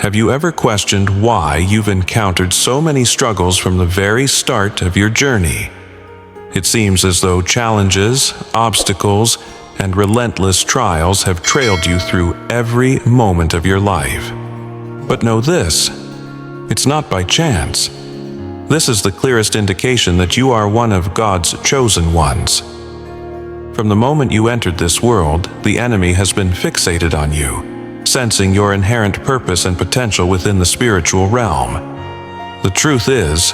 Have you ever questioned why you've encountered so many struggles from the very start of your journey? It seems as though challenges, obstacles, and relentless trials have trailed you through every moment of your life. But know this, it's not by chance. This is the clearest indication that you are one of God's chosen ones. From the moment you entered this world, the enemy has been fixated on you, sensing your inherent purpose and potential within the spiritual realm. The truth is,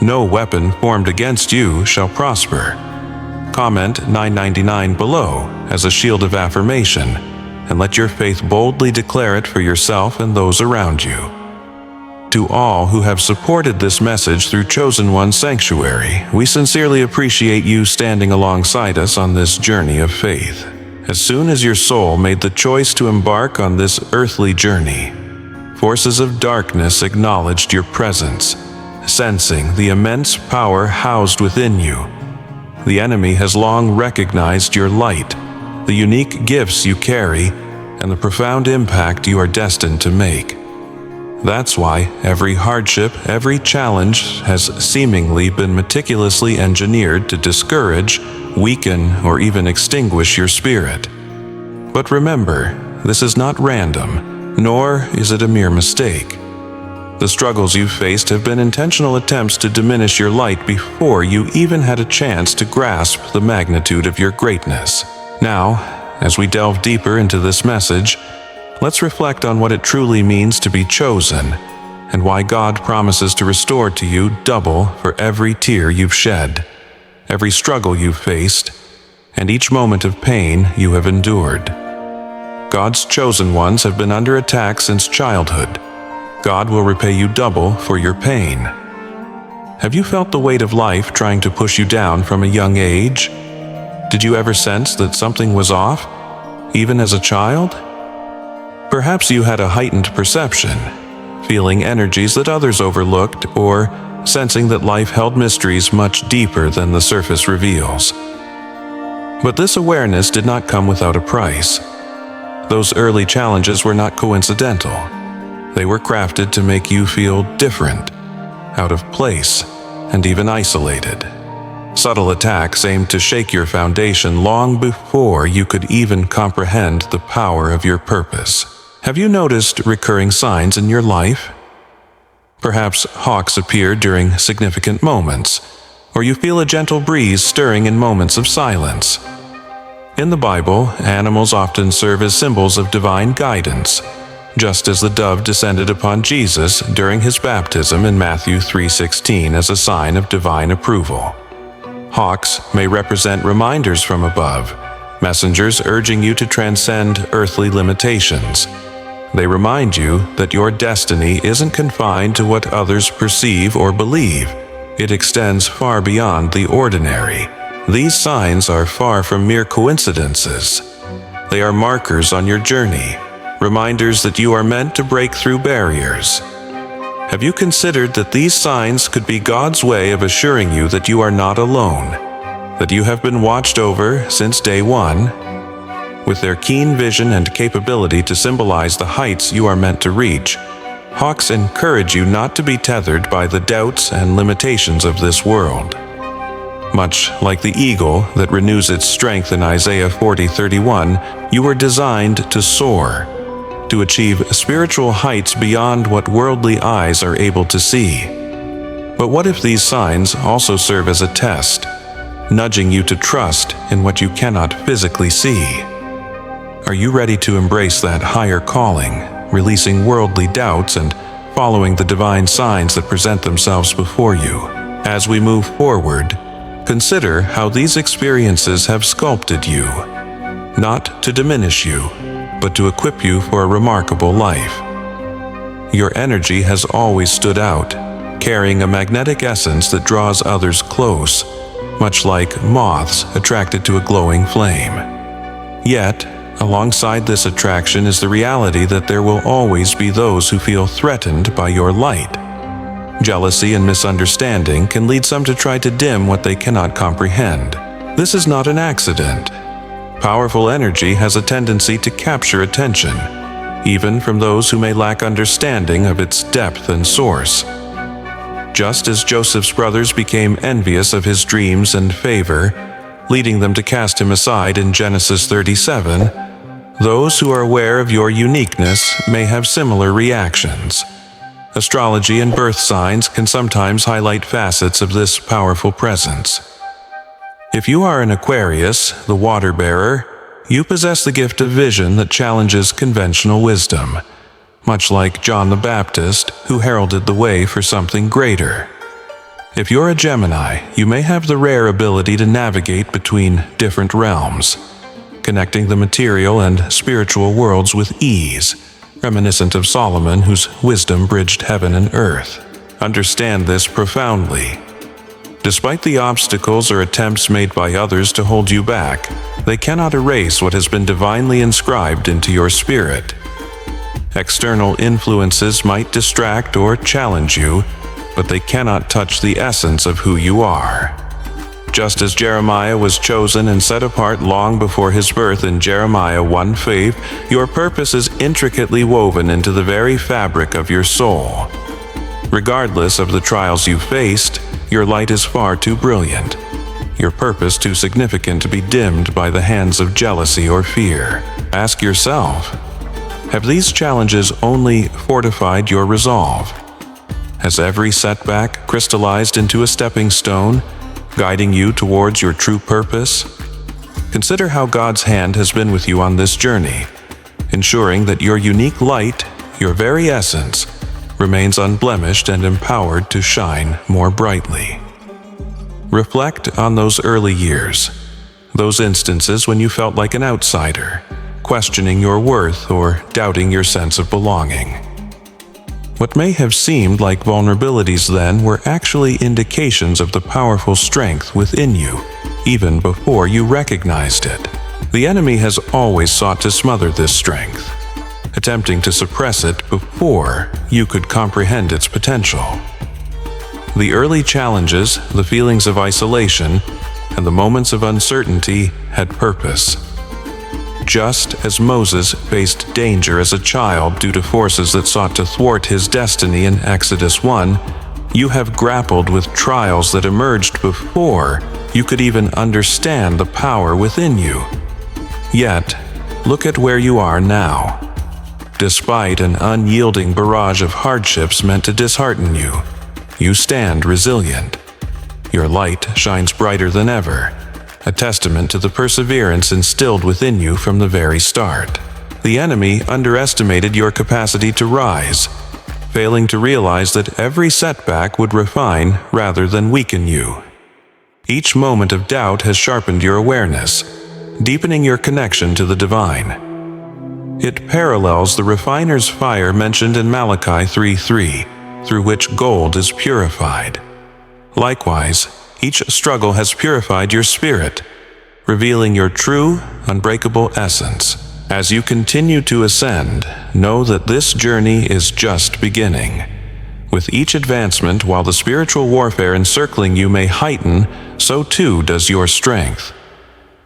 no weapon formed against you shall prosper. Comment 999 below as a shield of affirmation, and let your faith boldly declare it for yourself and those around you. To all who have supported this message through Chosen One Sanctuary, we sincerely appreciate you standing alongside us on this journey of faith. As soon as your soul made the choice to embark on this earthly journey, forces of darkness acknowledged your presence, sensing the immense power housed within you. The enemy has long recognized your light, the unique gifts you carry, and the profound impact you are destined to make. That's why every hardship, every challenge has seemingly been meticulously engineered to discourage, weaken, or even extinguish your spirit. But remember, this is not random, nor is it a mere mistake. The struggles you've faced have been intentional attempts to diminish your light before you even had a chance to grasp the magnitude of your greatness. Now, as we delve deeper into this message, let's reflect on what it truly means to be chosen, and why God promises to restore to you double for every tear you've shed, every struggle you've faced, and each moment of pain you have endured. God's chosen ones have been under attack since childhood. God will repay you double for your pain. Have you felt the weight of life trying to push you down from a young age? Did you ever sense that something was off, even as a child? Perhaps you had a heightened perception, feeling energies that others overlooked, or sensing that life held mysteries much deeper than the surface reveals. But this awareness did not come without a price. Those early challenges were not coincidental. They were crafted to make you feel different, out of place, and even isolated. Subtle attacks aimed to shake your foundation long before you could even comprehend the power of your purpose. Have you noticed recurring signs in your life? Perhaps hawks appear during significant moments, or you feel a gentle breeze stirring in moments of silence. In the Bible, animals often serve as symbols of divine guidance, just as the dove descended upon Jesus during his baptism in Matthew 3:16 as a sign of divine approval. Hawks may represent reminders from above, messengers urging you to transcend earthly limitations. They remind you that your destiny isn't confined to what others perceive or believe. It extends far beyond the ordinary. These signs are far from mere coincidences. They are markers on your journey, reminders that you are meant to break through barriers. Have you considered that these signs could be God's way of assuring you that you are not alone, that you have been watched over since day one? With their keen vision and capability to symbolize the heights you are meant to reach, hawks encourage you not to be tethered by the doubts and limitations of this world. Much like the eagle that renews its strength in Isaiah 40:31, you were designed to soar, to achieve spiritual heights beyond what worldly eyes are able to see. But what if these signs also serve as a test, nudging you to trust in what you cannot physically see? Are you ready to embrace that higher calling, releasing worldly doubts and following the divine signs that present themselves before you? As we move forward, consider how these experiences have sculpted you, not to diminish you, but to equip you for a remarkable life. Your energy has always stood out, carrying a magnetic essence that draws others close, much like moths attracted to a glowing flame. Yet, alongside this attraction is the reality that there will always be those who feel threatened by your light. Jealousy and misunderstanding can lead some to try to dim what they cannot comprehend. This is not an accident. Powerful energy has a tendency to capture attention, even from those who may lack understanding of its depth and source. Just as Joseph's brothers became envious of his dreams and favor, leading them to cast him aside in Genesis 37, those who are aware of your uniqueness may have similar reactions. Astrology and birth signs can sometimes highlight facets of this powerful presence. If you are an Aquarius, the water bearer, you possess the gift of vision that challenges conventional wisdom, much like John the Baptist, who heralded the way for something greater. If you're a Gemini, you may have the rare ability to navigate between different realms, connecting the material and spiritual worlds with ease, reminiscent of Solomon, whose wisdom bridged heaven and earth. Understand this profoundly. Despite the obstacles or attempts made by others to hold you back, they cannot erase what has been divinely inscribed into your spirit. External influences might distract or challenge you, but they cannot touch the essence of who you are. Just as Jeremiah was chosen and set apart long before his birth in Jeremiah 1:5, your purpose is intricately woven into the very fabric of your soul. Regardless of the trials you faced, your light is far too brilliant, your purpose too significant to be dimmed by the hands of jealousy or fear. Ask yourself, have these challenges only fortified your resolve? Has every setback crystallized into a stepping stone, guiding you towards your true purpose? Consider how God's hand has been with you on this journey, ensuring that your unique light, your very essence, remains unblemished and empowered to shine more brightly. Reflect on those early years, those instances when you felt like an outsider, questioning your worth or doubting your sense of belonging. What may have seemed like vulnerabilities then were actually indications of the powerful strength within you, even before you recognized it. The enemy has always sought to smother this strength, attempting to suppress it before you could comprehend its potential. The early challenges, the feelings of isolation, and the moments of uncertainty had purpose. Just as Moses faced danger as a child due to forces that sought to thwart his destiny in Exodus 1, you have grappled with trials that emerged before you could even understand the power within you. Yet, look at where you are now. Despite an unyielding barrage of hardships meant to dishearten you, you stand resilient. Your light shines brighter than ever, a testament to the perseverance instilled within you from the very start. The enemy underestimated your capacity to rise, failing to realize that every setback would refine rather than weaken you. Each moment of doubt has sharpened your awareness, deepening your connection to the divine. It parallels the refiner's fire mentioned in Malachi 3:3, through which gold is purified. Likewise, each struggle has purified your spirit, revealing your true, unbreakable essence. As you continue to ascend, know that this journey is just beginning. With each advancement, while the spiritual warfare encircling you may heighten, so too does your strength.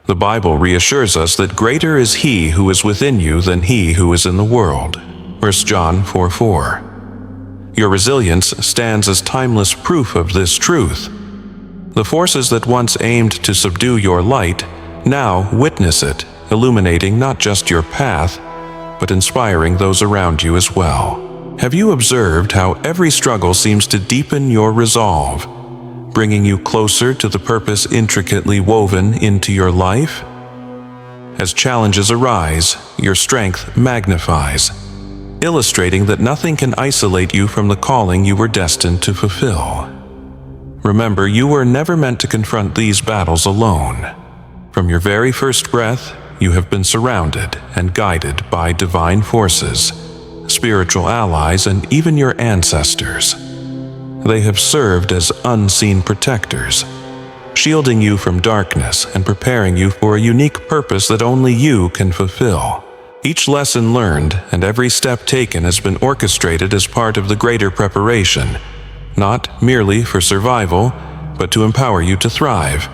The Bible reassures us that greater is He who is within you than he who is in the world. 1 John 4:4. Your resilience stands as timeless proof of this truth. The forces that once aimed to subdue your light now witness it, illuminating not just your path, but inspiring those around you as well. Have you observed how every struggle seems to deepen your resolve, bringing you closer to the purpose intricately woven into your life? As challenges arise, your strength magnifies, illustrating that nothing can isolate you from the calling you were destined to fulfill. Remember, you were never meant to confront these battles alone. From your very first breath, you have been surrounded and guided by divine forces, spiritual allies, and even your ancestors. They have served as unseen protectors, shielding you from darkness and preparing you for a unique purpose that only you can fulfill. Each lesson learned and every step taken has been orchestrated as part of the greater preparation, not merely for survival, but to empower you to thrive.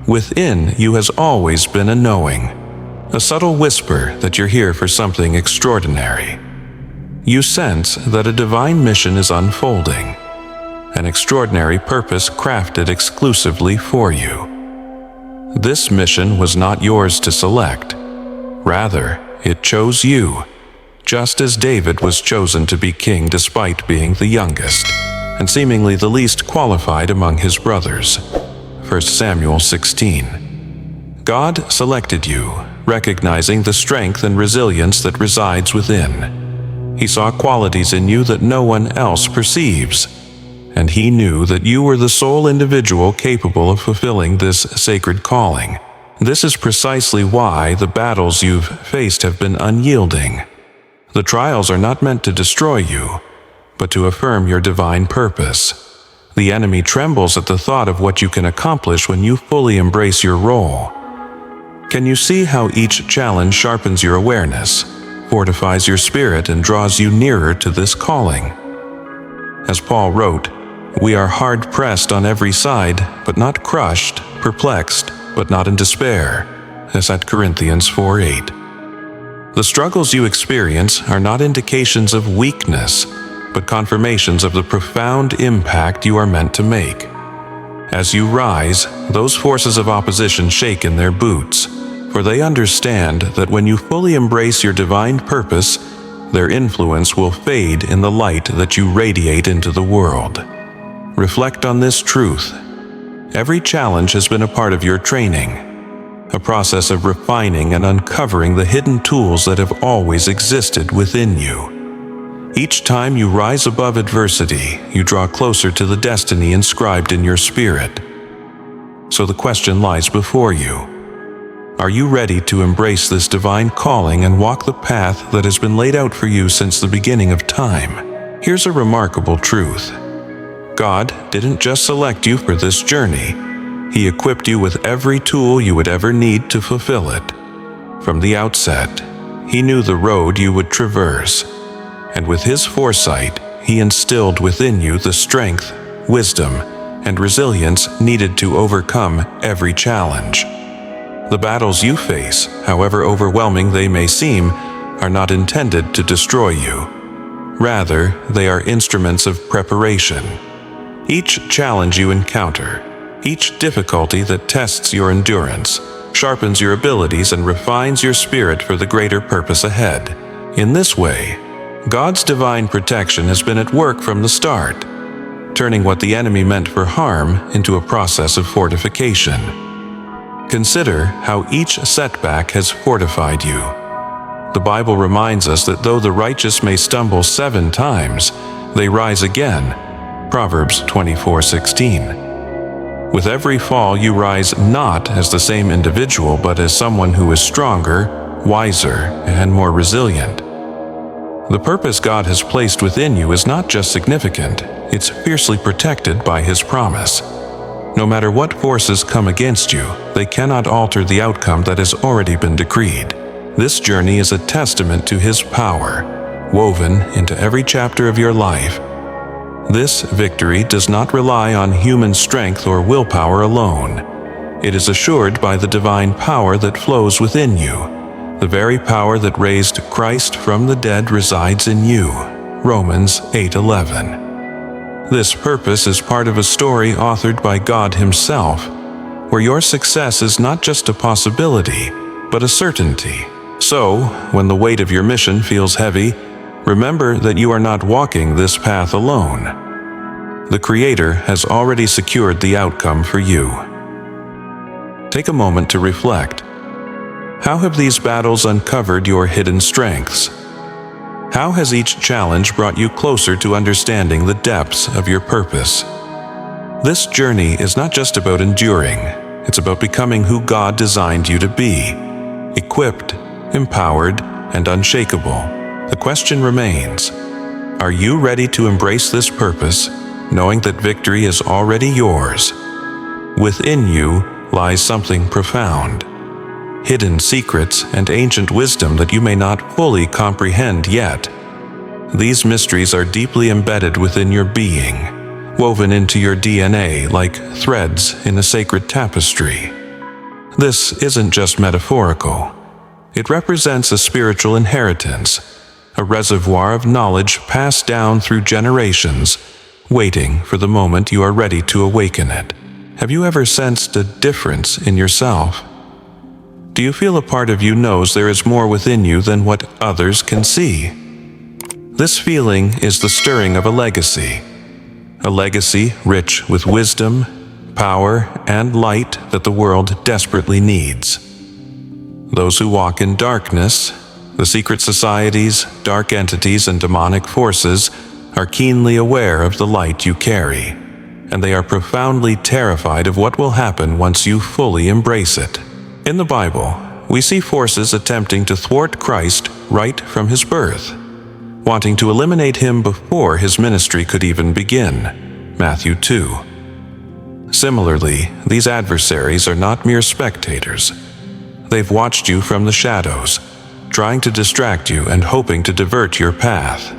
Within you has always been a knowing. a subtle whisper that you're here for something extraordinary. You sense that a divine mission is unfolding, an extraordinary purpose crafted exclusively for you. This mission was not yours to select. Rather, it chose you, just as David was chosen to be king despite being the youngest, and seemingly the least qualified among his brothers. 1 Samuel 16. God selected you, recognizing the strength and resilience that resides within. He saw qualities in you that no one else perceives, and he knew that you were the sole individual capable of fulfilling this sacred calling. This is precisely why the battles you've faced have been unyielding. The trials are not meant to destroy you, but to affirm your divine purpose. The enemy trembles at the thought of what you can accomplish when you fully embrace your role. Can you see how each challenge sharpens your awareness, fortifies your spirit, and draws you nearer to this calling? As Paul wrote, "We are hard-pressed on every side, but not crushed, perplexed, but not in despair," as at Corinthians 4:8. The struggles you experience are not indications of weakness, but confirmations of the profound impact you are meant to make. As you rise, those forces of opposition shake in their boots, for they understand that when you fully embrace your divine purpose, their influence will fade in the light that you radiate into the world. Reflect on this truth. Every challenge has been a part of your training, a process of refining and uncovering the hidden tools that have always existed within you. Each time you rise above adversity, you draw closer to the destiny inscribed in your spirit. So the question lies before you. Are you ready to embrace this divine calling and walk the path that has been laid out for you since the beginning of time? Here's a remarkable truth. God didn't just select you for this journey. He equipped you with every tool you would ever need to fulfill it. From the outset, He knew the road you would traverse, and with His foresight, He instilled within you the strength, wisdom, and resilience needed to overcome every challenge. The battles you face, however overwhelming they may seem, are not intended to destroy you. Rather, they are instruments of preparation. Each challenge you encounter, each difficulty that tests your endurance, sharpens your abilities and refines your spirit for the greater purpose ahead. In this way, God's divine protection has been at work from the start, turning what the enemy meant for harm into a process of fortification. Consider how each setback has fortified you. The Bible reminds us that though the righteous may stumble 7 times, they rise again. Proverbs 24:16. With every fall, you rise not as the same individual, but as someone who is stronger, wiser, and more resilient. The purpose God has placed within you is not just significant, it's fiercely protected by His promise. No matter what forces come against you, they cannot alter the outcome that has already been decreed. This journey is a testament to His power, woven into every chapter of your life. This victory does not rely on human strength or willpower alone. It is assured by the divine power that flows within you. The very power that raised Christ from the dead resides in you. Romans 8:11. This purpose is part of a story authored by God Himself, where your success is not just a possibility, but a certainty. So, when the weight of your mission feels heavy, remember that you are not walking this path alone. The Creator has already secured the outcome for you. Take a moment to reflect. How have these battles uncovered your hidden strengths? How has each challenge brought you closer to understanding the depths of your purpose? This journey is not just about enduring, it's about becoming who God designed you to be, equipped, empowered, and unshakable. The question remains, are you ready to embrace this purpose, knowing that victory is already yours? Within you lies something profound, hidden secrets and ancient wisdom that you may not fully comprehend yet. These mysteries are deeply embedded within your being, woven into your DNA like threads in a sacred tapestry. This isn't just metaphorical. It represents a spiritual inheritance, a reservoir of knowledge passed down through generations, waiting for the moment you are ready to awaken it. Have you ever sensed a difference in yourself? Do you feel a part of you knows there is more within you than what others can see? This feeling is the stirring of a legacy rich with wisdom, power, and light that the world desperately needs. Those who walk in darkness, the secret societies, dark entities, and demonic forces, are keenly aware of the light you carry, and they are profoundly terrified of what will happen once you fully embrace it. In the Bible, we see forces attempting to thwart Christ right from his birth, wanting to eliminate him before his ministry could even begin. Matthew 2. Similarly, these adversaries are not mere spectators. They've watched you from the shadows, trying to distract you and hoping to divert your path.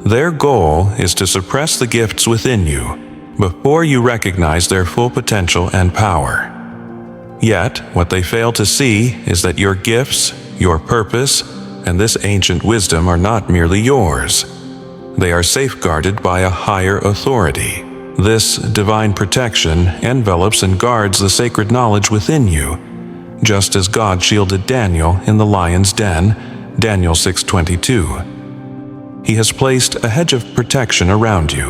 Their goal is to suppress the gifts within you before you recognize their full potential and power. Yet, what they fail to see is that your gifts, your purpose, and this ancient wisdom are not merely yours. They are safeguarded by a higher authority. This divine protection envelops and guards the sacred knowledge within you, just as God shielded Daniel in the lion's den, Daniel 6:22. He has placed a hedge of protection around you,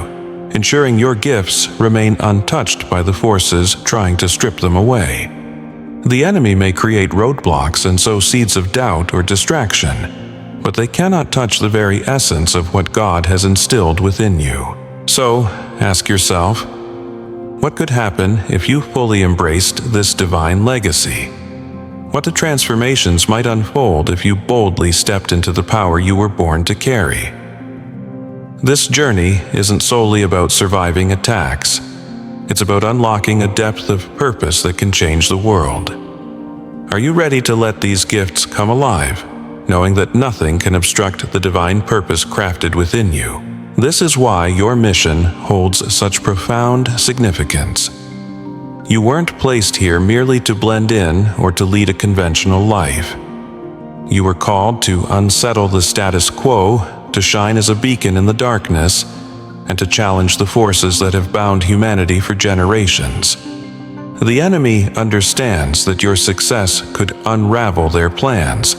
ensuring your gifts remain untouched by the forces trying to strip them away. The enemy may create roadblocks and sow seeds of doubt or distraction, but they cannot touch the very essence of what God has instilled within you. So, ask yourself, what could happen if you fully embraced this divine legacy? What transformations might unfold if you boldly stepped into the power you were born to carry? This journey isn't solely about surviving attacks. It's about unlocking a depth of purpose that can change the world. Are you ready to let these gifts come alive, knowing that nothing can obstruct the divine purpose crafted within you? This is why your mission holds such profound significance. You weren't placed here merely to blend in or to lead a conventional life. You were called to unsettle the status quo, to shine as a beacon in the darkness, and to challenge the forces that have bound humanity for generations. The enemy understands that your success could unravel their plans.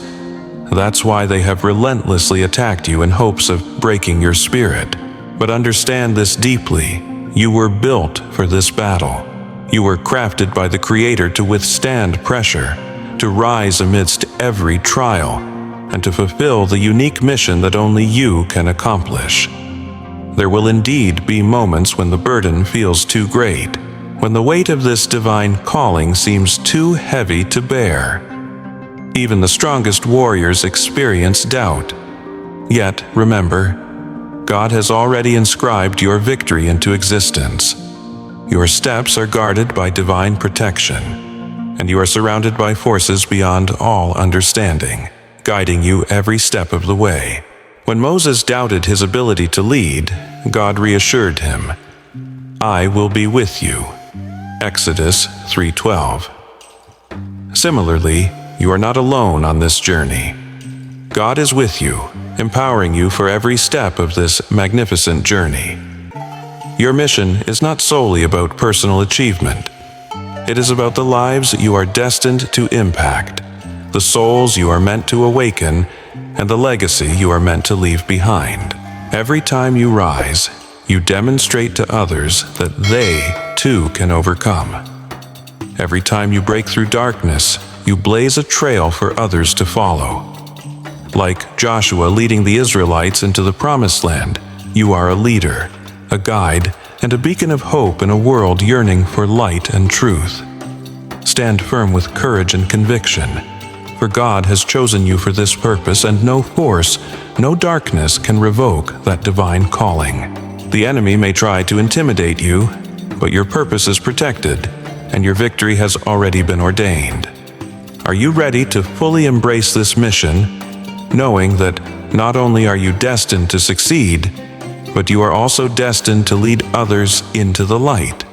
That's why they have relentlessly attacked you in hopes of breaking your spirit. But understand this deeply: you were built for this battle. You were crafted by the Creator to withstand pressure, to rise amidst every trial, and to fulfill the unique mission that only you can accomplish. There will indeed be moments when the burden feels too great, when the weight of this divine calling seems too heavy to bear. Even the strongest warriors experience doubt. Yet, remember, God has already inscribed your victory into existence. Your steps are guarded by divine protection, and you are surrounded by forces beyond all understanding, guiding you every step of the way. When Moses doubted his ability to lead, God reassured him, "I will be with you." Exodus 3:12. Similarly, you are not alone on this journey. God is with you, empowering you for every step of this magnificent journey. Your mission is not solely about personal achievement. It is about the lives you are destined to impact, the souls you are meant to awaken, and the legacy you are meant to leave behind. Every time you rise, you demonstrate to others that they, too, can overcome. Every time you break through darkness, you blaze a trail for others to follow. Like Joshua leading the Israelites into the Promised Land, you are a leader, a guide, and a beacon of hope in a world yearning for light and truth. Stand firm with courage and conviction, for God has chosen you for this purpose, and no force, no darkness can revoke that divine calling. The enemy may try to intimidate you, but your purpose is protected, and your victory has already been ordained. Are you ready to fully embrace this mission, knowing that not only are you destined to succeed, but you are also destined to lead others into the light?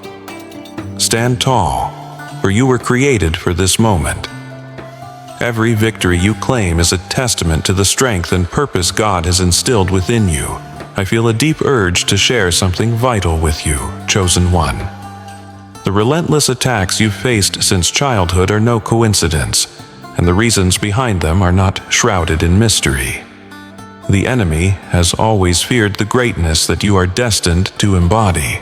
Stand tall, for you were created for this moment. Every victory you claim is a testament to the strength and purpose God has instilled within you. I feel a deep urge to share something vital with you, chosen one. The relentless attacks you've faced since childhood are no coincidence, and the reasons behind them are not shrouded in mystery. The enemy has always feared the greatness that you are destined to embody.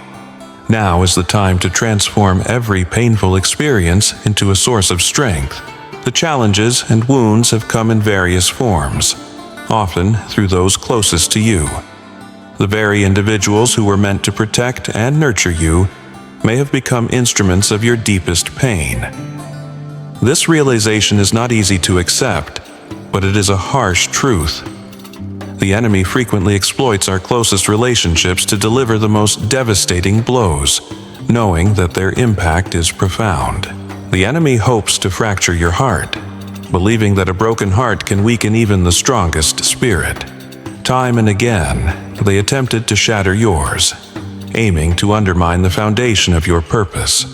Now is the time to transform every painful experience into a source of strength. The challenges and wounds have come in various forms, often through those closest to you. The very individuals who were meant to protect and nurture you may have become instruments of your deepest pain. This realization is not easy to accept, but it is a harsh truth. The enemy frequently exploits our closest relationships to deliver the most devastating blows, knowing that their impact is profound. The enemy hopes to fracture your heart, believing that a broken heart can weaken even the strongest spirit. Time and again, they attempted to shatter yours, aiming to undermine the foundation of your purpose.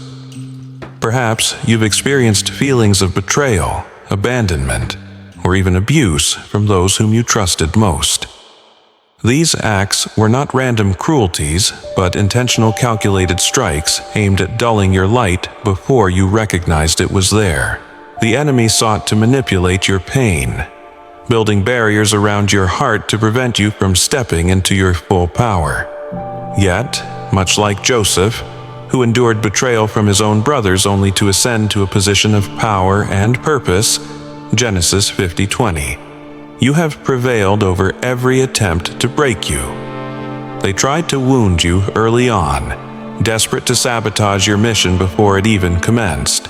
Perhaps you've experienced feelings of betrayal, abandonment, or even abuse from those whom you trusted most. These acts were not random cruelties, but intentional calculated strikes aimed at dulling your light before you recognized it was there. The enemy sought to manipulate your pain, building barriers around your heart to prevent you from stepping into your full power. Yet, much like Joseph, who endured betrayal from his own brothers only to ascend to a position of power and purpose, Genesis 50:20, you have prevailed over every attempt to break you. They tried to wound you early on, desperate to sabotage your mission before it even commenced.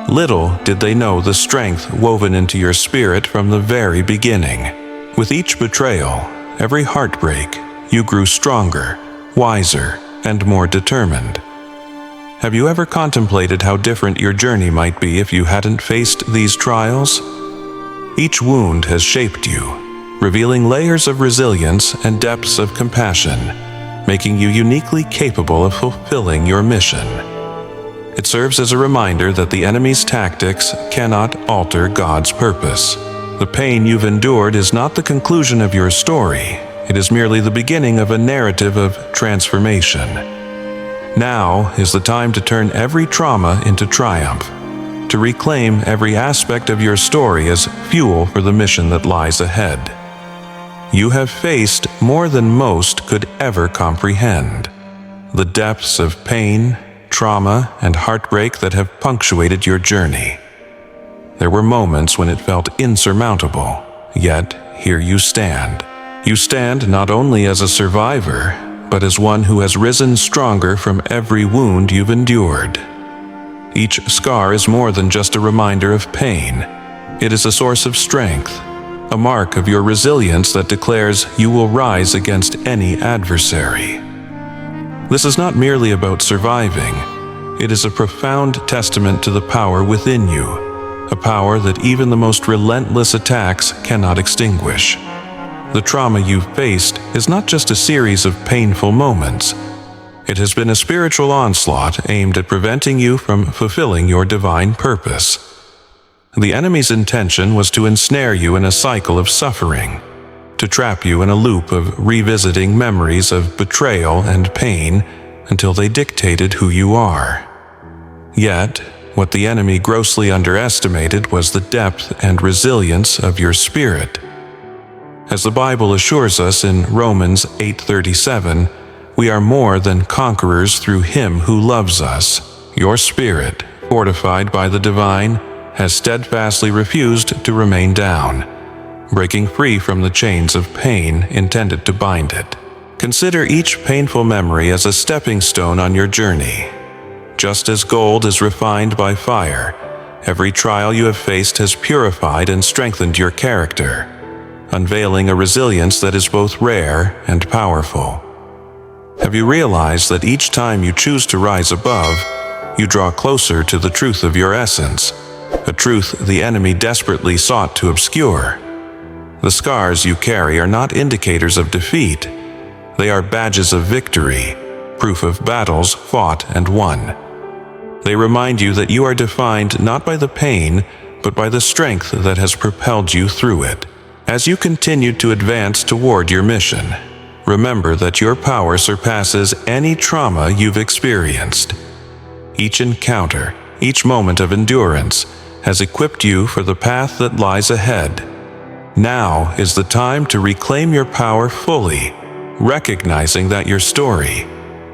Little did they know the strength woven into your spirit from the very beginning. With each betrayal, every heartbreak, you grew stronger, wiser, and more determined. Have you ever contemplated how different your journey might be if you hadn't faced these trials? Each wound has shaped you, revealing layers of resilience and depths of compassion, making you uniquely capable of fulfilling your mission. It serves as a reminder that the enemy's tactics cannot alter God's purpose. The pain you've endured is not the conclusion of your story. It is merely the beginning of a narrative of transformation. Now is the time to turn every trauma into triumph, to reclaim every aspect of your story as fuel for the mission that lies ahead. You have faced more than most could ever comprehend. The depths of pain, trauma, and heartbreak that have punctuated your journey. There were moments when it felt insurmountable, yet here you stand. You stand not only as a survivor, but as one who has risen stronger from every wound you've endured. Each scar is more than just a reminder of pain. It is a source of strength, a mark of your resilience that declares you will rise against any adversary. This is not merely about surviving. It is a profound testament to the power within you, a power that even the most relentless attacks cannot extinguish. The trauma you've faced is not just a series of painful moments. It has been a spiritual onslaught aimed at preventing you from fulfilling your divine purpose. The enemy's intention was to ensnare you in a cycle of suffering, to trap you in a loop of revisiting memories of betrayal and pain until they dictated who you are. Yet, what the enemy grossly underestimated was the depth and resilience of your spirit. As the Bible assures us in Romans 8:37, we are more than conquerors through Him who loves us. Your spirit, fortified by the divine, has steadfastly refused to remain down, breaking free from the chains of pain intended to bind it. Consider each painful memory as a stepping stone on your journey. Just as gold is refined by fire, every trial you have faced has purified and strengthened your character, unveiling a resilience that is both rare and powerful. Have you realized that each time you choose to rise above, you draw closer to the truth of your essence, a truth the enemy desperately sought to obscure? The scars you carry are not indicators of defeat. They are badges of victory, proof of battles fought and won. They remind you that you are defined not by the pain, but by the strength that has propelled you through it. As you continue to advance toward your mission, remember that your power surpasses any trauma you've experienced. Each encounter, each moment of endurance, has equipped you for the path that lies ahead. Now is the time to reclaim your power fully, recognizing that your story,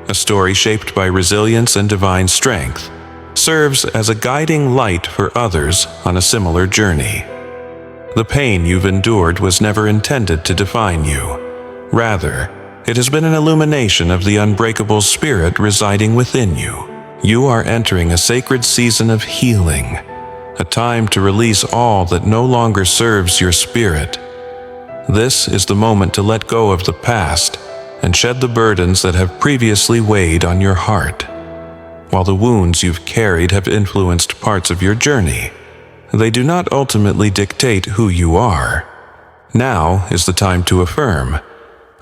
a story shaped by resilience and divine strength, serves as a guiding light for others on a similar journey. The pain you've endured was never intended to define you. Rather, it has been an illumination of the unbreakable spirit residing within you. You are entering a sacred season of healing, a time to release all that no longer serves your spirit. This is the moment to let go of the past and shed the burdens that have previously weighed on your heart. While the wounds you've carried have influenced parts of your journey, they do not ultimately dictate who you are. Now is the time to affirm,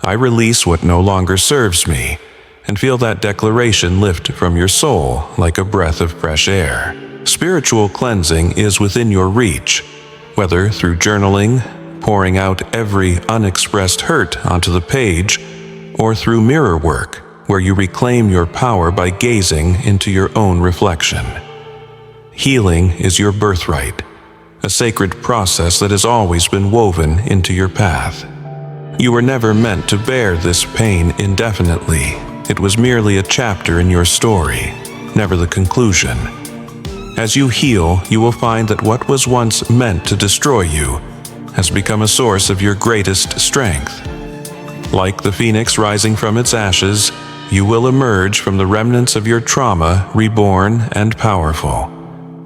"I release what no longer serves me," and feel that declaration lift from your soul like a breath of fresh air. Spiritual cleansing is within your reach, whether through journaling, pouring out every unexpressed hurt onto the page, or through mirror work, where you reclaim your power by gazing into your own reflection. Healing is your birthright, a sacred process that has always been woven into your path. You were never meant to bear this pain indefinitely. It was merely a chapter in your story, never the conclusion. As you heal, you will find that what was once meant to destroy you has become a source of your greatest strength. Like the phoenix rising from its ashes, you will emerge from the remnants of your trauma reborn and powerful,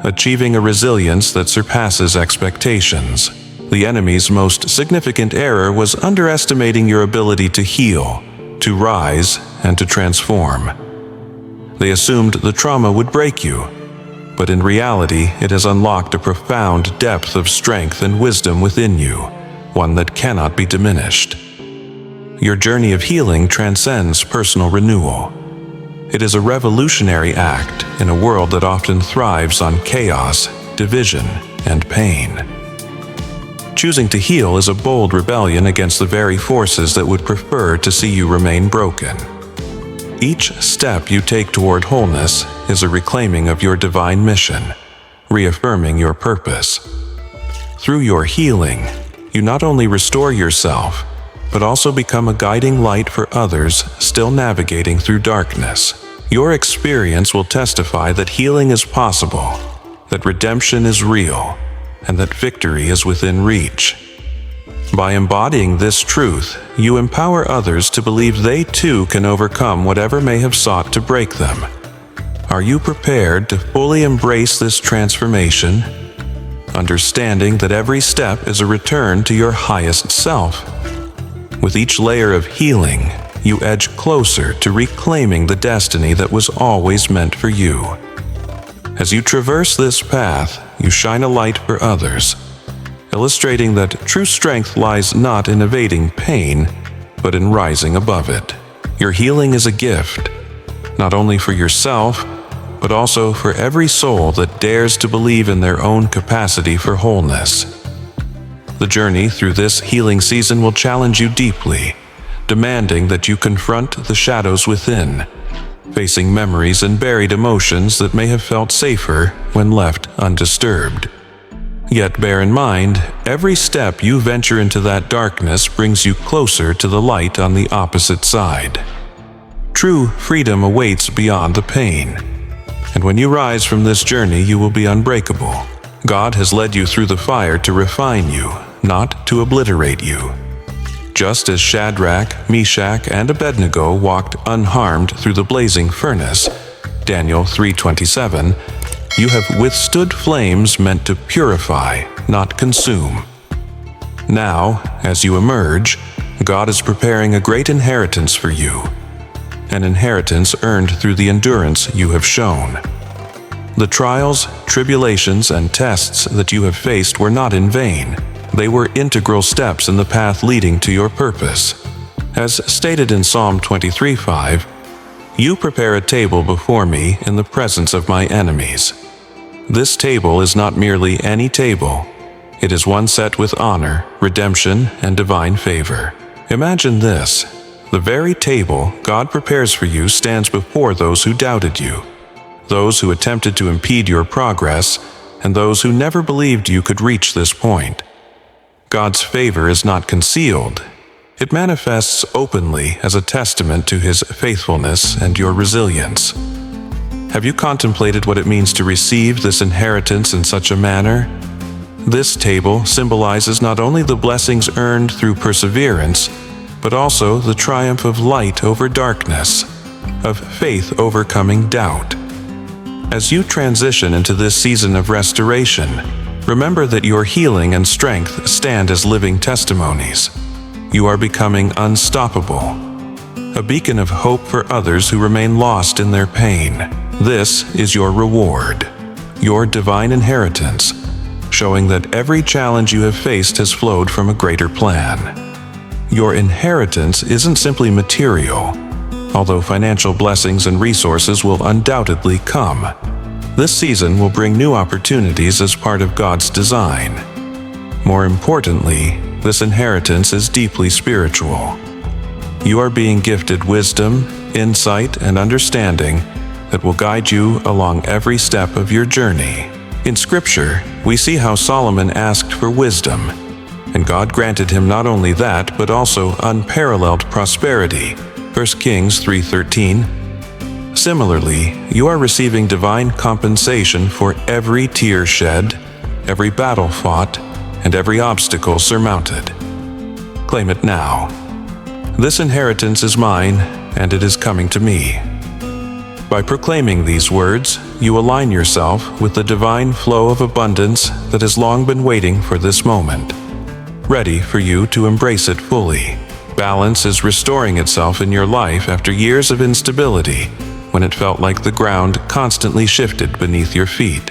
achieving a resilience that surpasses expectations. The enemy's most significant error was underestimating your ability to heal, to rise, and to transform. They assumed the trauma would break you, but in reality, it has unlocked a profound depth of strength and wisdom within you, one that cannot be diminished. Your journey of healing transcends personal renewal. It is a revolutionary act in a world that often thrives on chaos, division, and pain. Choosing to heal is a bold rebellion against the very forces that would prefer to see you remain broken. Each step you take toward wholeness is a reclaiming of your divine mission, reaffirming your purpose. Through your healing, you not only restore yourself, but also become a guiding light for others still navigating through darkness. Your experience will testify that healing is possible, that redemption is real, and that victory is within reach. By embodying this truth, you empower others to believe they too can overcome whatever may have sought to break them. Are you prepared to fully embrace this transformation, understanding that every step is a return to your highest self? With each layer of healing, you edge closer to reclaiming the destiny that was always meant for you. As you traverse this path, you shine a light for others, illustrating that true strength lies not in evading pain, but in rising above it. Your healing is a gift, not only for yourself, but also for every soul that dares to believe in their own capacity for wholeness. The journey through this healing season will challenge you deeply, demanding that you confront the shadows within, facing memories and buried emotions that may have felt safer when left undisturbed. Yet bear in mind, every step you venture into that darkness brings you closer to the light on the opposite side. True freedom awaits beyond the pain, and when you rise from this journey, you will be unbreakable. God has led you through the fire to refine you, not to obliterate you. Just as Shadrach, Meshach, and Abednego walked unharmed through the blazing furnace, Daniel 3:27, you have withstood flames meant to purify, not consume. Now, as you emerge, God is preparing a great inheritance for you, an inheritance earned through the endurance you have shown. The trials, tribulations, and tests that you have faced were not in vain. They were integral steps in the path leading to your purpose. As stated in Psalm 23:5, "You prepare a table before me in the presence of my enemies." This table is not merely any table. It is one set with honor, redemption, and divine favor. Imagine this. The very table God prepares for you stands before those who doubted you, those who attempted to impede your progress, and those who never believed you could reach this point. God's favor is not concealed. It manifests openly as a testament to His faithfulness and your resilience. Have you contemplated what it means to receive this inheritance in such a manner? This table symbolizes not only the blessings earned through perseverance, but also the triumph of light over darkness, of faith overcoming doubt. As you transition into this season of restoration, remember that your healing and strength stand as living testimonies. You are becoming unstoppable, a beacon of hope for others who remain lost in their pain. This is your reward, your divine inheritance, showing that every challenge you have faced has flowed from a greater plan. Your inheritance isn't simply material, although financial blessings and resources will undoubtedly come. This season will bring new opportunities as part of God's design. More importantly, this inheritance is deeply spiritual. You are being gifted wisdom, insight, and understanding that will guide you along every step of your journey. In Scripture, we see how Solomon asked for wisdom, and God granted him not only that, but also unparalleled prosperity. 1 Kings 3:13. Similarly, you are receiving divine compensation for every tear shed, every battle fought, and every obstacle surmounted. Claim it now. This inheritance is mine, and it is coming to me. By proclaiming these words, you align yourself with the divine flow of abundance that has long been waiting for this moment, ready for you to embrace it fully. Balance is restoring itself in your life after years of instability, when it felt like the ground constantly shifted beneath your feet.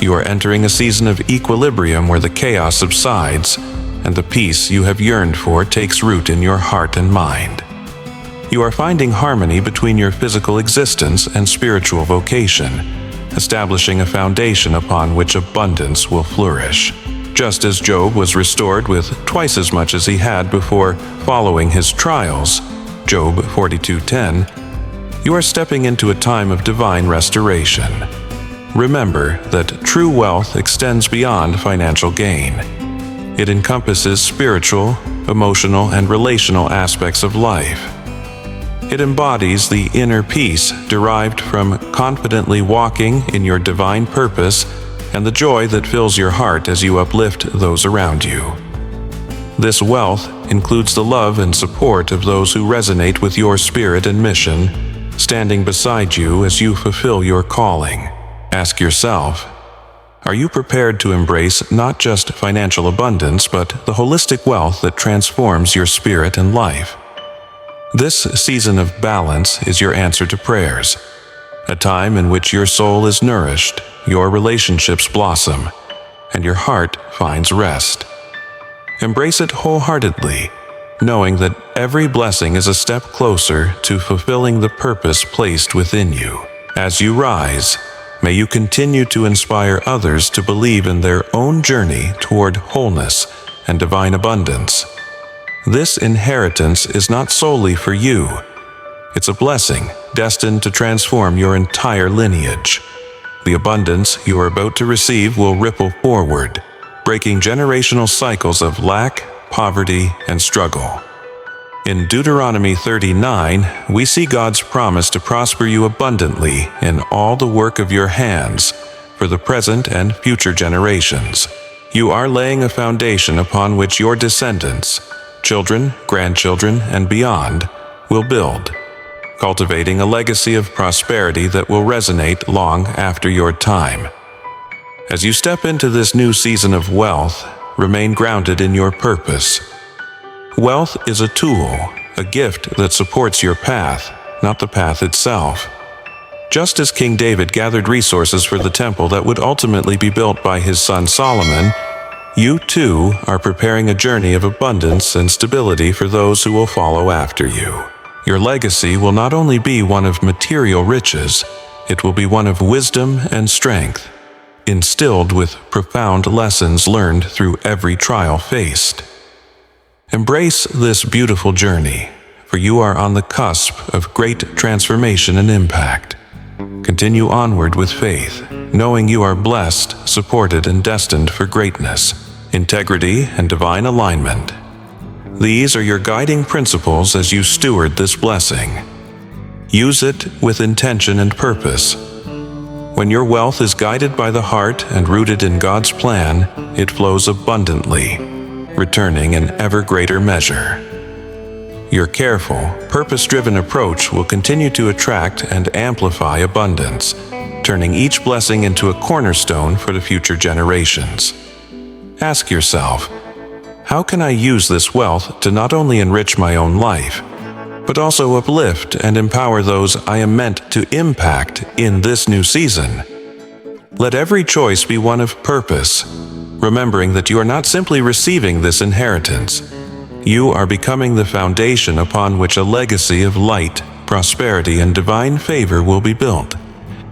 You are entering a season of equilibrium where the chaos subsides, and the peace you have yearned for takes root in your heart and mind. You are finding harmony between your physical existence and spiritual vocation, establishing a foundation upon which abundance will flourish. Just as Job was restored with twice as much as he had before following his trials, Job 42:10, you are stepping into a time of divine restoration. Remember that true wealth extends beyond financial gain. It encompasses spiritual, emotional, and relational aspects of life. It embodies the inner peace derived from confidently walking in your divine purpose and the joy that fills your heart as you uplift those around you. This wealth includes the love and support of those who resonate with your spirit and mission, standing beside you as you fulfill your calling. Ask yourself, are you prepared to embrace not just financial abundance, but the holistic wealth that transforms your spirit and life? This season of balance is your answer to prayers, a time in which your soul is nourished, your relationships blossom, and your heart finds rest. Embrace it wholeheartedly, knowing that every blessing is a step closer to fulfilling the purpose placed within you. As you rise, may you continue to inspire others to believe in their own journey toward wholeness and divine abundance. This inheritance is not solely for you. It's a blessing destined to transform your entire lineage. The abundance you are about to receive will ripple forward, breaking generational cycles of lack, poverty, and struggle. In Deuteronomy 39, we see God's promise to prosper you abundantly in all the work of your hands for the present and future generations. You are laying a foundation upon which your descendants, children, grandchildren, and beyond, will build, cultivating a legacy of prosperity that will resonate long after your time. As you step into this new season of wealth, remain grounded in your purpose. Wealth is a tool, a gift that supports your path, not the path itself. Just as King David gathered resources for the temple that would ultimately be built by his son Solomon, you too are preparing a journey of abundance and stability for those who will follow after you. Your legacy will not only be one of material riches, it will be one of wisdom and strength, instilled with profound lessons learned through every trial faced. Embrace this beautiful journey, for you are on the cusp of great transformation and impact. Continue onward with faith, knowing you are blessed, supported, and destined for greatness, integrity, and divine alignment. These are your guiding principles as you steward this blessing. Use it with intention and purpose. When your wealth is guided by the heart and rooted in God's plan, it flows abundantly, returning in ever greater measure. Your careful, purpose-driven approach will continue to attract and amplify abundance, turning each blessing into a cornerstone for the future generations. Ask yourself, how can I use this wealth to not only enrich my own life, but also uplift and empower those I am meant to impact in this new season? Let every choice be one of purpose, remembering that you are not simply receiving this inheritance. You are becoming the foundation upon which a legacy of light, prosperity, and divine favor will be built.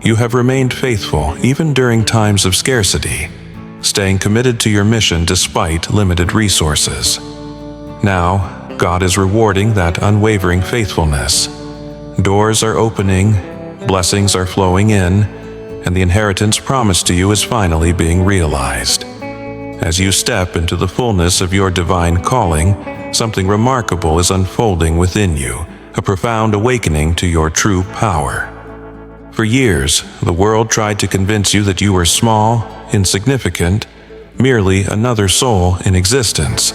You have remained faithful even during times of scarcity, staying committed to your mission despite limited resources. Now, God is rewarding that unwavering faithfulness. Doors are opening, blessings are flowing in, and the inheritance promised to you is finally being realized. As you step into the fullness of your divine calling, something remarkable is unfolding within you, a profound awakening to your true power. For years, the world tried to convince you that you were small, insignificant, merely another soul in existence.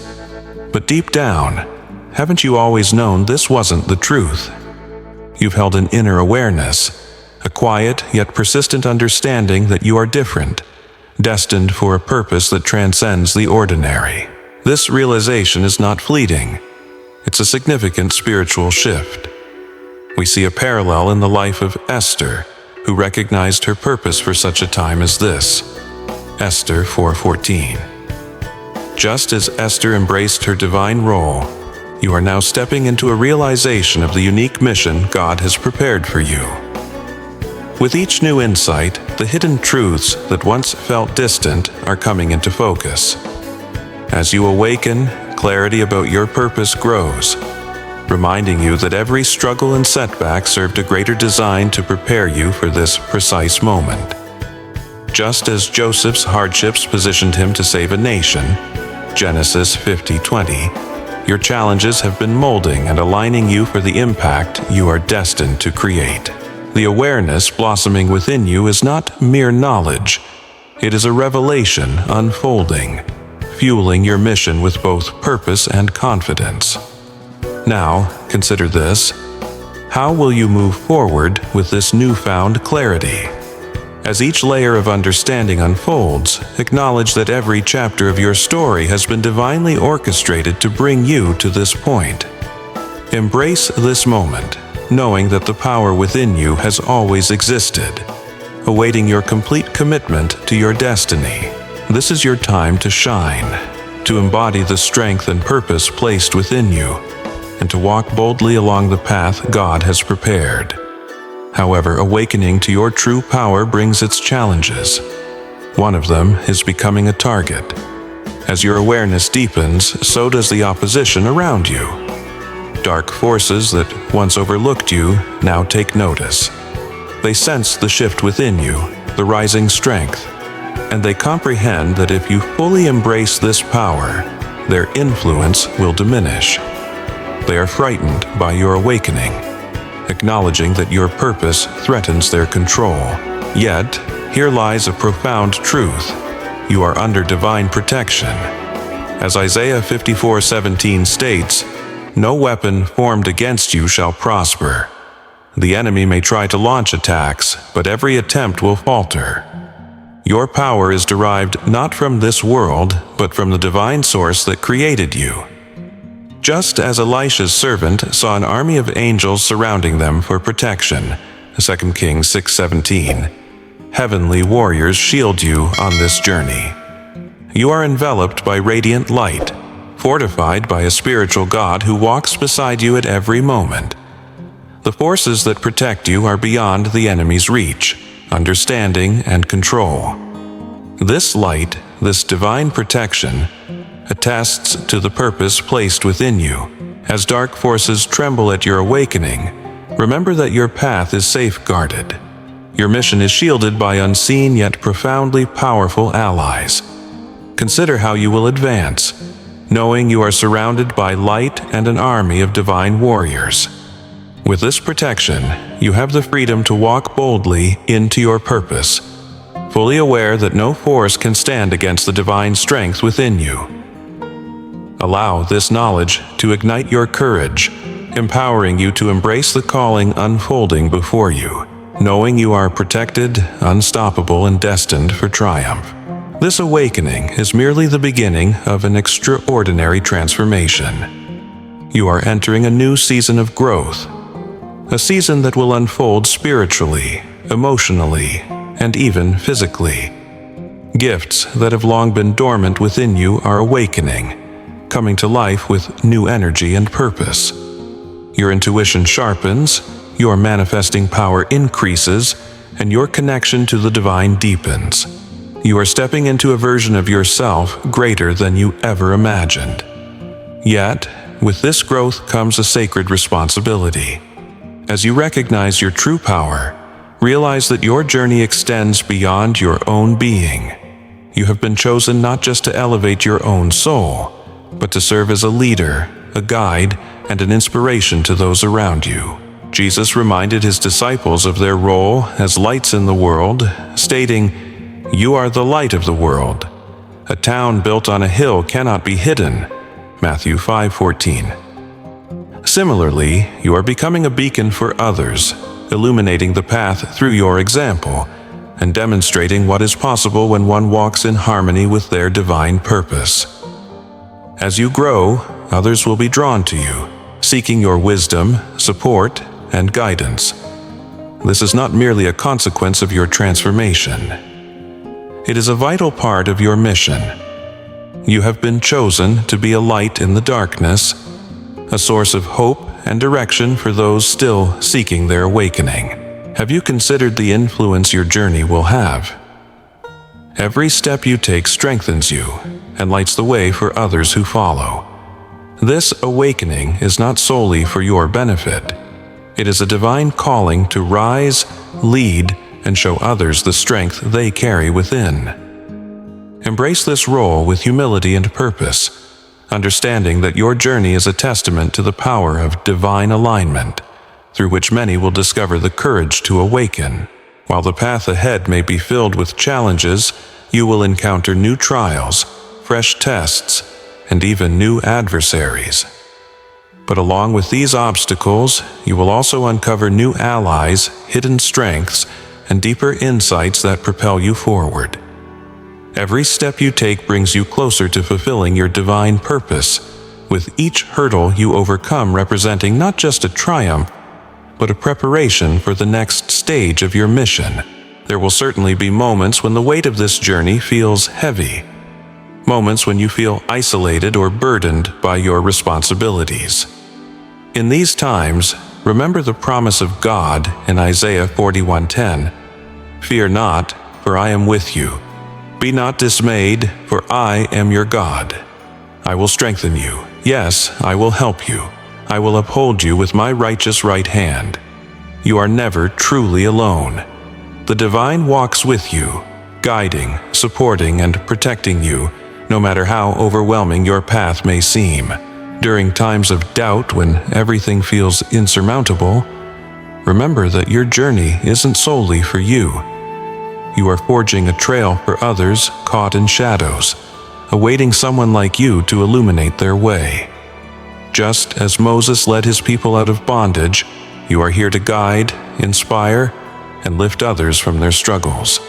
But deep down, haven't you always known this wasn't the truth? You've held an inner awareness, a quiet yet persistent understanding that you are different, destined for a purpose that transcends the ordinary. This realization is not fleeting. It's a significant spiritual shift. We see a parallel in the life of Esther, who recognized her purpose for such a time as this. Esther 4:14. Just as Esther embraced her divine role, you are now stepping into a realization of the unique mission God has prepared for you. With each new insight, the hidden truths that once felt distant are coming into focus. As you awaken, clarity about your purpose grows, reminding you that every struggle and setback served a greater design to prepare you for this precise moment. Just as Joseph's hardships positioned him to save a nation, Genesis 50:20, your challenges have been molding and aligning you for the impact you are destined to create. The awareness blossoming within you is not mere knowledge, it is a revelation unfolding, fueling your mission with both purpose and confidence. Now, consider this. How will you move forward with this newfound clarity? As each layer of understanding unfolds, acknowledge that every chapter of your story has been divinely orchestrated to bring you to this point. Embrace this moment, knowing that the power within you has always existed, awaiting your complete commitment to your destiny. This is your time to shine, to embody the strength and purpose placed within you, and to walk boldly along the path God has prepared. However, awakening to your true power brings its challenges. One of them is becoming a target. As your awareness deepens, so does the opposition around you. Dark forces that once overlooked you now take notice. They sense the shift within you, the rising strength, and they comprehend that if you fully embrace this power, their influence will diminish. They are frightened by your awakening, acknowledging that your purpose threatens their control. Yet, here lies a profound truth. You are under divine protection. As Isaiah 54:17 states, "No weapon formed against you shall prosper." The enemy may try to launch attacks, but every attempt will falter. Your power is derived not from this world, but from the divine source that created you. Just as Elisha's servant saw an army of angels surrounding them for protection, 2 Kings 6:17, heavenly warriors shield you on this journey. You are enveloped by radiant light, fortified by a spiritual God who walks beside you at every moment. The forces that protect you are beyond the enemy's reach, understanding, and control. This light, this divine protection, attests to the purpose placed within you. As dark forces tremble at your awakening, remember that your path is safeguarded. Your mission is shielded by unseen yet profoundly powerful allies. Consider how you will advance, knowing you are surrounded by light and an army of divine warriors. With this protection, you have the freedom to walk boldly into your purpose, fully aware that no force can stand against the divine strength within you. Allow this knowledge to ignite your courage, empowering you to embrace the calling unfolding before you, knowing you are protected, unstoppable, and destined for triumph. This awakening is merely the beginning of an extraordinary transformation. You are entering a new season of growth, a season that will unfold spiritually, emotionally, and even physically. Gifts that have long been dormant within you are awakening, coming to life with new energy and purpose. Your intuition sharpens, your manifesting power increases, and your connection to the divine deepens. You are stepping into a version of yourself greater than you ever imagined. Yet, with this growth comes a sacred responsibility. As you recognize your true power, realize that your journey extends beyond your own being. You have been chosen not just to elevate your own soul, but to serve as a leader, a guide, and an inspiration to those around you. Jesus reminded his disciples of their role as lights in the world, stating, "You are the light of the world. A town built on a hill cannot be hidden." Matthew 5:14. Similarly, you are becoming a beacon for others, illuminating the path through your example, and demonstrating what is possible when one walks in harmony with their divine purpose. As you grow, others will be drawn to you, seeking your wisdom, support, and guidance. This is not merely a consequence of your transformation. It is a vital part of your mission. You have been chosen to be a light in the darkness, a source of hope and direction for those still seeking their awakening. Have you considered the influence your journey will have? Every step you take strengthens you and lights the way for others who follow. This awakening is not solely for your benefit. It is a divine calling to rise, lead, and show others the strength they carry within. Embrace this role with humility and purpose, understanding that your journey is a testament to the power of divine alignment, through which many will discover the courage to awaken. While the path ahead may be filled with challenges, you will encounter new trials, fresh tests, and even new adversaries. But along with these obstacles, you will also uncover new allies, hidden strengths, and deeper insights that propel you forward. Every step you take brings you closer to fulfilling your divine purpose, with each hurdle you overcome representing not just a triumph, but a preparation for the next stage of your mission. There will certainly be moments when the weight of this journey feels heavy, moments when you feel isolated or burdened by your responsibilities. In these times, remember the promise of God in Isaiah 41:10, "Fear not, for I am with you. Be not dismayed, for I am your God. I will strengthen you. Yes, I will help you. I will uphold you with my righteous right hand." You are never truly alone. The divine walks with you, guiding, supporting, and protecting you, no matter how overwhelming your path may seem. During times of doubt, when everything feels insurmountable, remember that your journey isn't solely for you. You are forging a trail for others caught in shadows, awaiting someone like you to illuminate their way. Just as Moses led his people out of bondage, you are here to guide, inspire, and lift others from their struggles.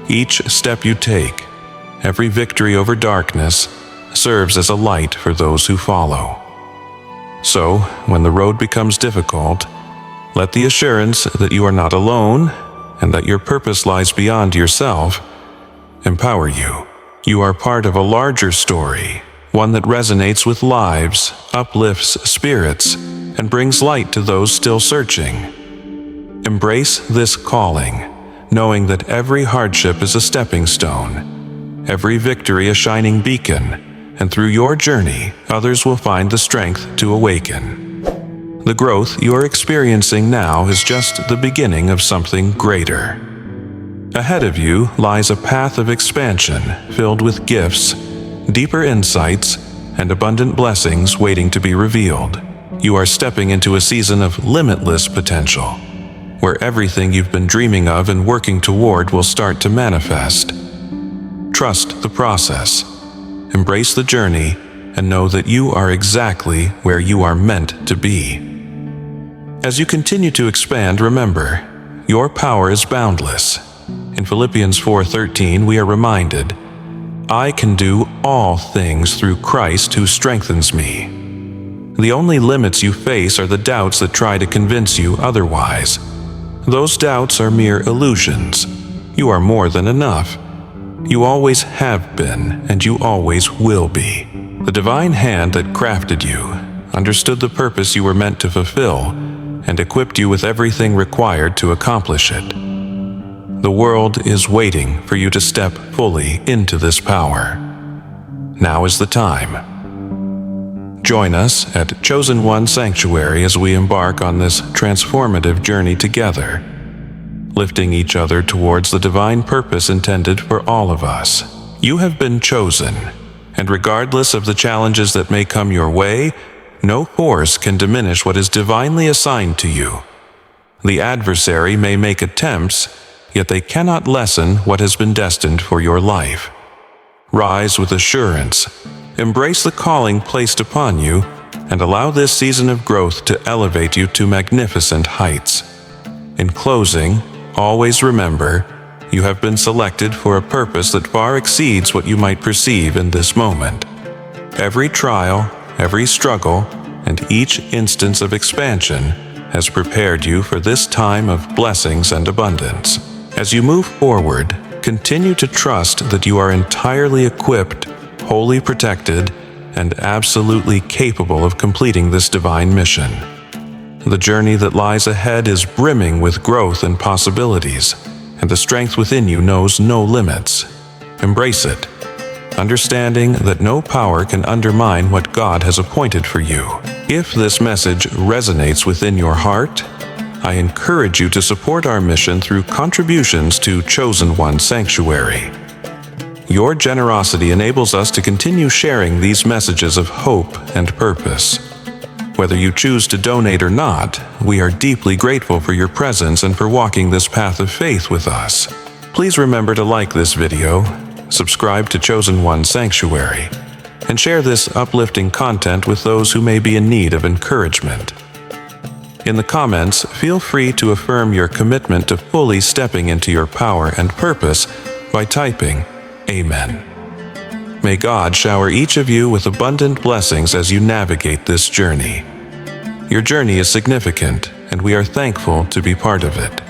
Each step you take, every victory over darkness, serves as a light for those who follow. So, when the road becomes difficult, let the assurance that you are not alone and that your purpose lies beyond yourself empower you. You are part of a larger story, one that resonates with lives, uplifts spirits, and brings light to those still searching. Embrace this calling, knowing that every hardship is a stepping stone, every victory a shining beacon, and through your journey, others will find the strength to awaken. The growth you are experiencing now is just the beginning of something greater. Ahead of you lies a path of expansion filled with gifts, deeper insights, and abundant blessings waiting to be revealed. You are stepping into a season of limitless potential, where everything you've been dreaming of and working toward will start to manifest. Trust the process, embrace the journey, and know that you are exactly where you are meant to be. As you continue to expand, remember, your power is boundless. In Philippians 4:13, we are reminded, "I can do all things through Christ who strengthens me." The only limits you face are the doubts that try to convince you otherwise. Those doubts are mere illusions. You are more than enough. You always have been, and you always will be. The divine hand that crafted you understood the purpose you were meant to fulfill and equipped you with everything required to accomplish it. The world is waiting for you to step fully into this power. Now is the time. Join us at Chosen One Sanctuary as we embark on this transformative journey together, lifting each other towards the divine purpose intended for all of us. You have been chosen, and regardless of the challenges that may come your way, no force can diminish what is divinely assigned to you. The adversary may make attempts, yet they cannot lessen what has been destined for your life. Rise with assurance, embrace the calling placed upon you, and allow this season of growth to elevate you to magnificent heights. In closing, always remember, you have been selected for a purpose that far exceeds what you might perceive in this moment. Every trial, every struggle, and each instance of expansion has prepared you for this time of blessings and abundance. As you move forward, continue to trust that you are entirely equipped, wholly protected, and absolutely capable of completing this divine mission. The journey that lies ahead is brimming with growth and possibilities, and the strength within you knows no limits. Embrace it, understanding that no power can undermine what God has appointed for you. If this message resonates within your heart, I encourage you to support our mission through contributions to Chosen One Sanctuary. Your generosity enables us to continue sharing these messages of hope and purpose. Whether you choose to donate or not, we are deeply grateful for your presence and for walking this path of faith with us. Please remember to like this video, subscribe to Chosen One Sanctuary, and share this uplifting content with those who may be in need of encouragement. In the comments, feel free to affirm your commitment to fully stepping into your power and purpose by typing Amen. May God shower each of you with abundant blessings as you navigate this journey. Your journey is significant, and we are thankful to be part of it.